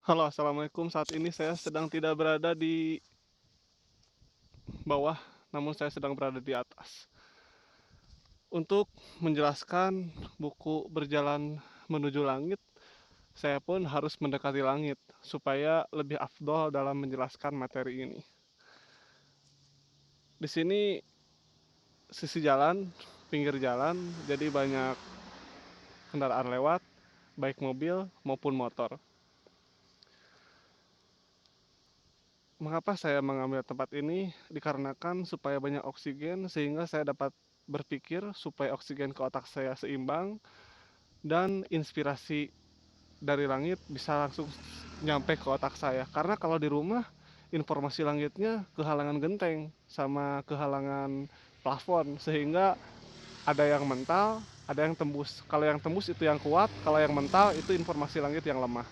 Halo, assalamualaikum. Saat ini saya sedang tidak berada di bawah, namun saya sedang berada di atas. Untuk menjelaskan buku Berjalan Menuju Langit, saya pun harus mendekati langit supaya lebih afdol dalam menjelaskan materi ini. Di sini sisi jalan, pinggir jalan, jadi banyak kendaraan lewat, baik mobil maupun motor. Mengapa saya mengambil tempat ini? Dikarenakan supaya banyak oksigen sehingga saya dapat berpikir supaya oksigen ke otak saya seimbang dan inspirasi dari langit bisa langsung nyampe ke otak saya. Karena kalau di rumah informasi langitnya kehalangan genteng sama kehalangan plafon sehingga ada yang mental, ada yang tembus. Kalau yang tembus itu yang kuat, kalau yang mental itu informasi langit yang lemah.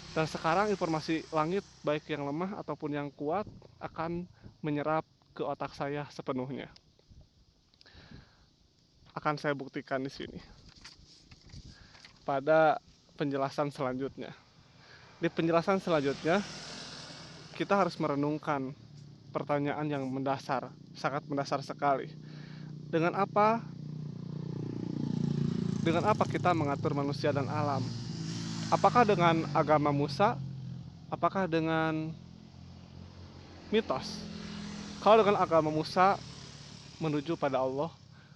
Dan sekarang informasi langit baik yang lemah ataupun yang kuat akan menyerap ke otak saya sepenuhnya. Akan saya buktikan di sini pada penjelasan selanjutnya. Di penjelasan selanjutnya, kita harus merenungkan pertanyaan yang mendasar, sangat mendasar sekali. Dengan apa dengan apa kita mengatur manusia dan alam? Apakah dengan agama Musa? Apakah dengan mitos? Kalau dengan agama Musa menuju pada Allah,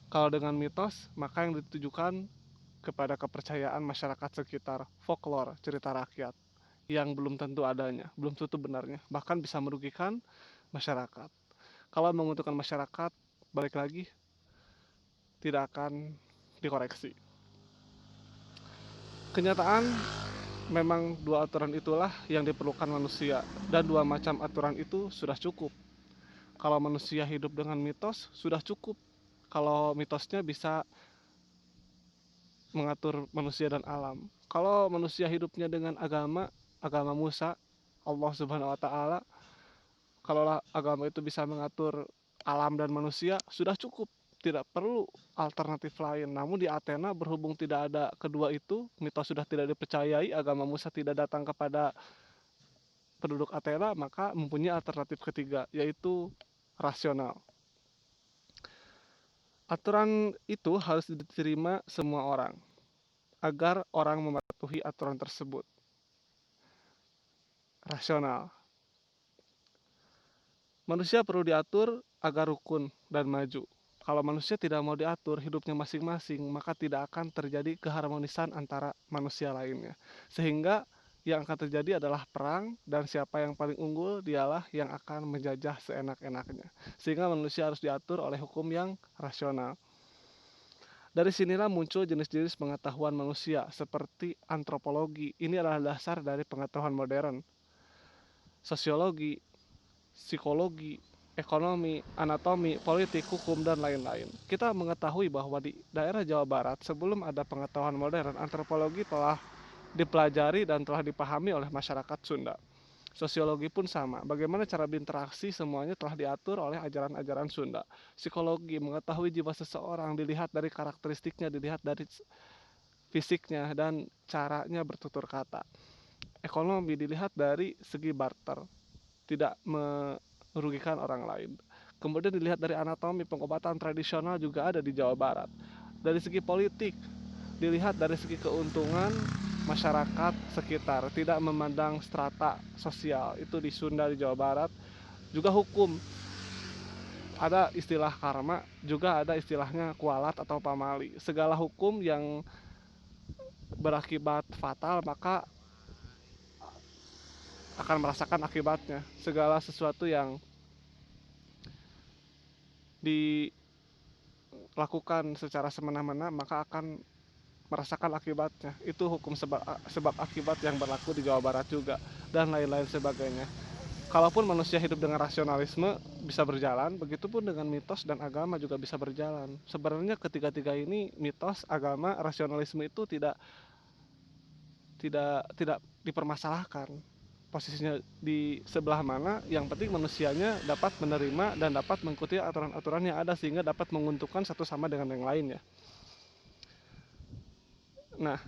kalau dengan mitos maka yang ditujukan kepada kepercayaan masyarakat sekitar, folklore, cerita rakyat yang belum tentu adanya, belum tentu benarnya, bahkan bisa merugikan masyarakat. Kalau menguntungkan masyarakat, balik lagi tidak akan dikoreksi. Kenyataan memang dua aturan itulah yang diperlukan manusia, dan dua macam aturan itu sudah cukup. Kalau manusia hidup dengan mitos, sudah cukup. Kalau mitosnya bisa mengatur manusia dan alam. Kalau manusia hidupnya dengan agama Musa, Allah Subhanahu wa taala, kalau agama itu bisa mengatur alam dan manusia, sudah cukup. Tidak perlu alternatif lain. Namun di Athena berhubung tidak ada kedua itu, mitos sudah tidak dipercayai, agama Musa tidak datang kepada penduduk Athena, maka mempunyai alternatif ketiga, yaitu rasional. Aturan itu harus diterima semua orang, agar orang mematuhi aturan tersebut. Rasional. Manusia perlu diatur agar rukun dan maju. Kalau manusia tidak mau diatur hidupnya masing-masing, maka tidak akan terjadi keharmonisan antara manusia lainnya. Sehingga yang akan terjadi adalah perang, dan siapa yang paling unggul dialah yang akan menjajah seenak-enaknya. Sehingga manusia harus diatur oleh hukum yang rasional. Dari sinilah muncul jenis-jenis pengetahuan manusia seperti antropologi. Ini adalah dasar dari pengetahuan modern. Sosiologi, psikologi, ekonomi, anatomi, politik, hukum, dan lain-lain. Kita mengetahui bahwa di daerah Jawa Barat sebelum ada pengetahuan modern, antropologi telah dipelajari dan telah dipahami oleh masyarakat Sunda. Sosiologi pun sama. Bagaimana cara berinteraksi semuanya telah diatur oleh ajaran-ajaran Sunda. Psikologi, mengetahui jiwa seseorang dilihat dari karakteristiknya, dilihat dari fisiknya dan caranya bertutur kata. Ekonomi dilihat dari segi barter, tidak merugikan orang lain. Kemudian dilihat dari anatomi, pengobatan tradisional juga ada di Jawa Barat. Dari segi politik, dilihat dari segi keuntungan masyarakat sekitar, tidak memandang strata sosial. Itu di Sunda, di Jawa Barat. Juga hukum, ada istilah karma, juga ada istilahnya kualat atau pamali. Segala hukum yang berakibat fatal maka akan merasakan akibatnya. Segala sesuatu yang dilakukan secara semena-mena maka akan merasakan akibatnya. Itu hukum sebab akibat yang berlaku di Jawa Barat juga, dan lain-lain sebagainya. Kalaupun manusia hidup dengan rasionalisme bisa berjalan, begitupun dengan mitos dan agama juga bisa berjalan. Sebenarnya ketiga-tiga ini, mitos, agama, rasionalisme itu tidak tidak tidak dipermasalahkan. Posisinya di sebelah mana, yang penting manusianya dapat menerima dan dapat mengikuti aturan-aturan yang ada sehingga dapat menguntungkan satu sama dengan yang lainnya. Nah,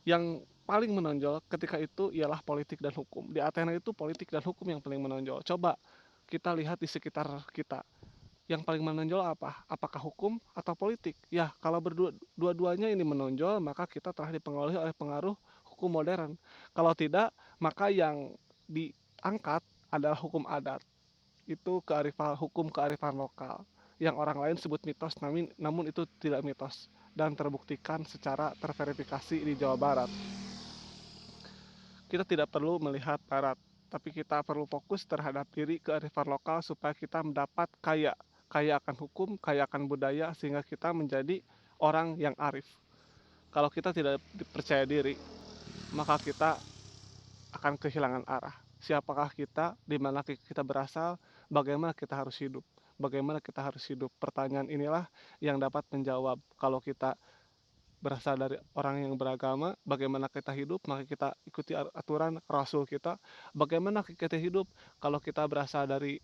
yang paling menonjol ketika itu ialah politik dan hukum. Di Athena itu politik dan hukum yang paling menonjol. Coba kita lihat di sekitar kita. Yang paling menonjol apa? Apakah hukum atau politik? Ya, kalau dua-duanya ini menonjol, maka kita telah dipengaruhi oleh pengaruh hukum modern. Kalau tidak, maka yang diangkat adalah hukum adat. Itu hukum kearifan lokal. Yang orang lain sebut mitos, namun itu tidak mitos dan terbuktikan secara terverifikasi di Jawa Barat. Kita tidak perlu melihat barat, tapi kita perlu fokus terhadap diri kearifan lokal supaya kita mendapat kaya akan hukum, kaya akan budaya, sehingga kita menjadi orang yang arif. Kalau kita tidak percaya diri, maka kita akan kehilangan arah. Siapakah kita, di mana kita berasal, bagaimana kita harus hidup. Bagaimana kita harus hidup. Pertanyaan inilah yang dapat menjawab kalau kita berasal dari orang yang beragama, bagaimana kita hidup, maka kita ikuti aturan Rasul kita. Bagaimana kita hidup kalau kita berasal dari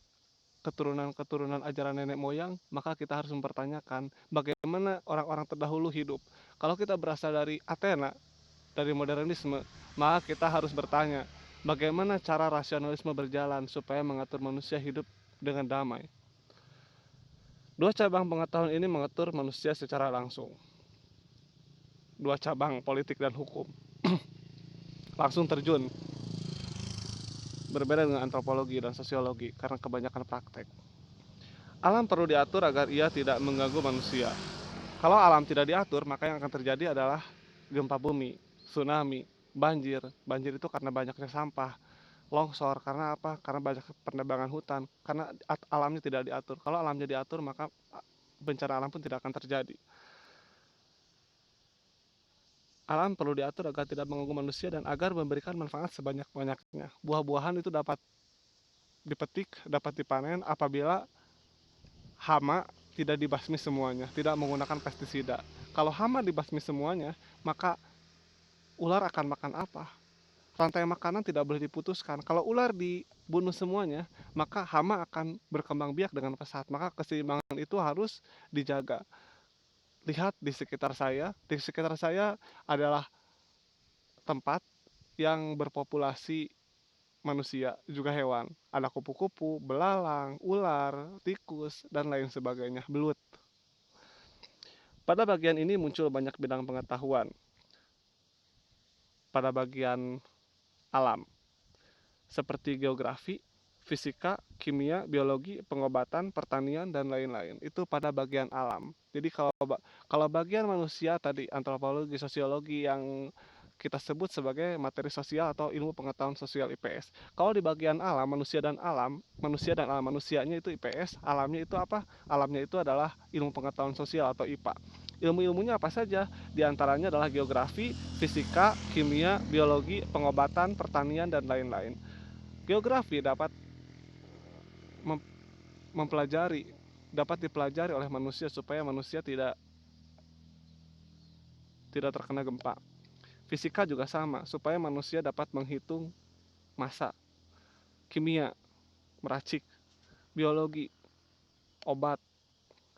keturunan-keturunan ajaran nenek moyang, maka kita harus mempertanyakan bagaimana orang-orang terdahulu hidup. Kalau kita berasal dari Athena, dari modernisme, maka kita harus bertanya, bagaimana cara rasionalisme berjalan supaya mengatur manusia hidup dengan damai. Dua cabang pengetahuan ini mengatur manusia secara langsung. Dua cabang, politik dan hukum, langsung terjun. Berbeda dengan antropologi dan sosiologi karena kebanyakan praktek. Alam perlu diatur agar ia tidak mengganggu manusia. Kalau alam tidak diatur, maka yang akan terjadi adalah gempa bumi, tsunami, banjir. Banjir itu karena banyaknya sampah. Longsor karena apa? Karena banyak penebangan hutan. Karena alamnya tidak diatur. Kalau alamnya diatur, maka bencana alam pun tidak akan terjadi. Alam perlu diatur agar tidak mengganggu manusia dan agar memberikan manfaat sebanyak-banyaknya. Buah-buahan itu dapat dipetik, dapat dipanen apabila hama tidak dibasmi semuanya, tidak menggunakan pestisida. Kalau hama dibasmi semuanya, maka ular akan makan apa? Rantai makanan tidak boleh diputuskan. Kalau ular dibunuh semuanya, maka hama akan berkembang biak dengan pesat. Maka keseimbangan itu harus dijaga. Lihat di sekitar saya. Di sekitar saya adalah tempat yang berpopulasi manusia, juga hewan. Ada kupu-kupu, belalang, ular, tikus, dan lain sebagainya, belut. Pada bagian ini muncul banyak bidang pengetahuan. Pada bagian alam, seperti geografi, fisika, kimia, biologi, pengobatan, pertanian, dan lain-lain. Itu pada bagian alam. Jadi kalau bagian manusia tadi, antropologi, sosiologi yang kita sebut sebagai materi sosial atau ilmu pengetahuan sosial IPS. Kalau di bagian alam, manusia dan alam manusianya itu IPS, alamnya itu apa? Alamnya itu adalah ilmu pengetahuan sosial atau IPA. Ilmu-ilmunya apa saja? Di antaranya adalah geografi, fisika, kimia, biologi, pengobatan, pertanian, dan lain-lain. Geografi mempelajari dapat dipelajari oleh manusia supaya manusia tidak terkena gempa. Fisika juga sama, supaya manusia dapat menghitung massa. Kimia, meracik. Biologi, obat,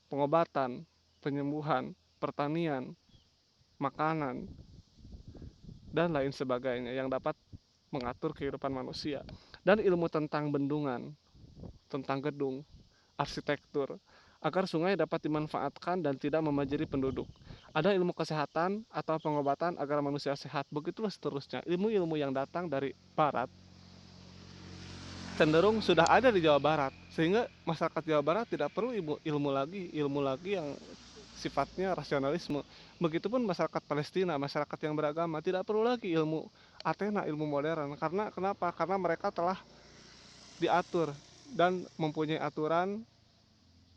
pengobatan, penyembuhan, pertanian, makanan, dan lain sebagainya yang dapat mengatur kehidupan manusia. Dan ilmu tentang bendungan, tentang gedung, arsitektur, agar sungai dapat dimanfaatkan dan tidak membanjiri penduduk. Ada ilmu kesehatan atau pengobatan agar manusia sehat. Begitulah seterusnya. Ilmu-ilmu yang datang dari barat cenderung sudah ada di Jawa Barat, sehingga masyarakat Jawa Barat tidak perlu ilmu lagi yang sifatnya rasionalisme. Begitupun masyarakat Palestina, masyarakat yang beragama tidak perlu lagi ilmu Athena, ilmu modern. Karena kenapa? Karena mereka telah diatur dan mempunyai aturan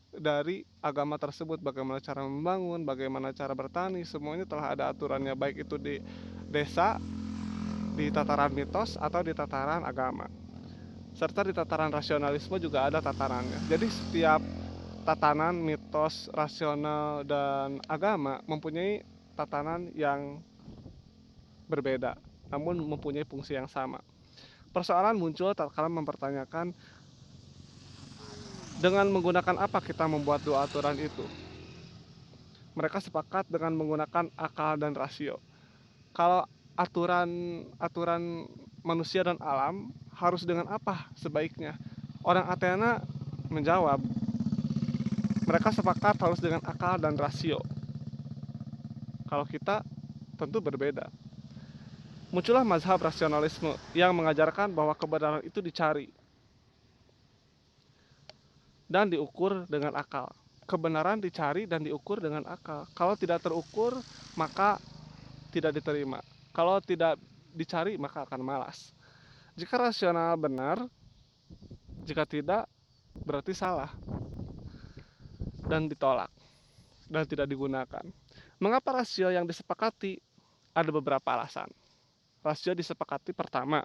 dari agama tersebut, bagaimana cara membangun, bagaimana cara bertani, semuanya telah ada aturannya, baik itu di desa, di tataran mitos, atau di tataran agama. Serta di tataran rasionalisme juga ada tatarannya. Jadi setiap tatanan, mitos, rasional, dan agama mempunyai tatanan yang berbeda, namun mempunyai fungsi yang sama. Persoalan muncul tatkala mempertanyakan dengan menggunakan apa kita membuat dua aturan itu. Mereka sepakat dengan menggunakan akal dan rasio. Kalau aturan manusia dan alam harus dengan apa sebaiknya. Orang Athena menjawab, mereka sepakat harus dengan akal dan rasio. Kalau kita tentu berbeda. Muncullah mazhab rasionalisme yang mengajarkan bahwa kebenaran itu dicari dan diukur dengan akal. Kebenaran dicari dan diukur dengan akal. Kalau tidak terukur, maka tidak diterima. Kalau tidak dicari, maka akan malas. Jika rasional benar, jika tidak, berarti salah dan ditolak dan tidak digunakan. Mengapa rasio yang disepakati? Ada beberapa alasan. Rasio disepakati pertama,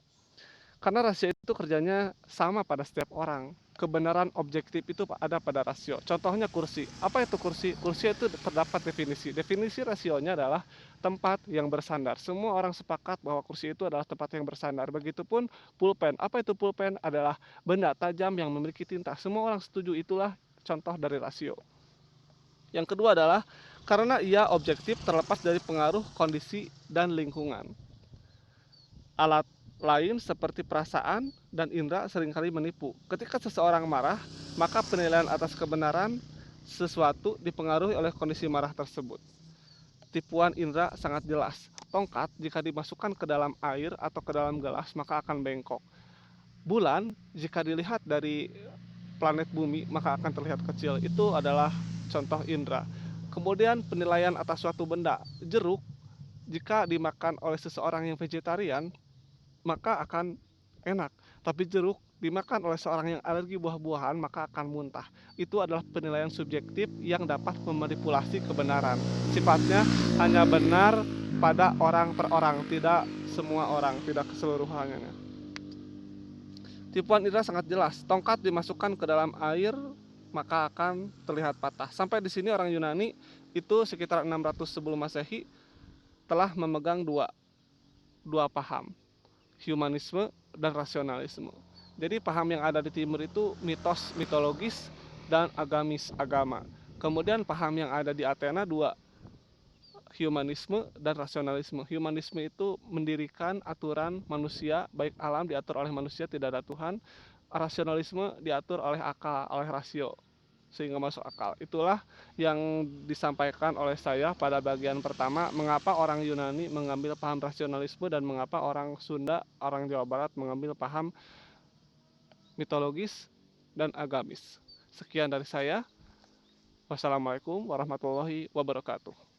karena rasio itu kerjanya sama pada setiap orang. Kebenaran objektif itu ada pada rasio. Contohnya kursi. Apa itu kursi? Kursi itu terdapat definisi. Definisi rasionya adalah tempat yang bersandar. Semua orang sepakat bahwa kursi itu adalah tempat yang bersandar. Begitupun pulpen. Apa itu pulpen? Adalah benda tajam yang memiliki tinta. Semua orang setuju, itulah contoh dari rasio. Yang kedua adalah karena ia objektif terlepas dari pengaruh kondisi dan lingkungan. Alat lain seperti perasaan dan indera seringkali menipu. Ketika seseorang marah, maka penilaian atas kebenaran sesuatu dipengaruhi oleh kondisi marah tersebut. Tipuan indera sangat jelas. Tongkat jika dimasukkan ke dalam air atau ke dalam gelas maka akan bengkok. Bulan jika dilihat dari planet bumi maka akan terlihat kecil. Itu adalah contoh indera. Kemudian penilaian atas suatu benda. Jeruk jika dimakan oleh seseorang yang vegetarian maka akan enak. Tapi jeruk dimakan oleh seorang yang alergi buah-buahan maka akan muntah. Itu adalah penilaian subjektif yang dapat memanipulasi kebenaran. Sifatnya hanya benar pada orang per orang, tidak semua orang, tidak keseluruhannya. Tipuan indera sangat jelas. Tongkat dimasukkan ke dalam air maka akan terlihat patah. Sampai di sini orang Yunani itu sekitar 600 sebelum Masehi telah memegang dua paham, humanisme dan rasionalisme. Jadi paham yang ada di timur itu mitos mitologis dan agamis agama. Kemudian paham yang ada di Athena dua, humanisme dan rasionalisme. Humanisme itu mendirikan aturan manusia, baik alam diatur oleh manusia, tidak ada Tuhan. Rasionalisme diatur oleh akal, oleh rasio, sehingga masuk akal. Itulah yang disampaikan oleh saya pada bagian pertama, mengapa orang Yunani mengambil paham rasionalisme dan mengapa orang Sunda, orang Jawa Barat mengambil paham mitologis dan agamis. Sekian dari saya. Wassalamualaikum warahmatullahi wabarakatuh.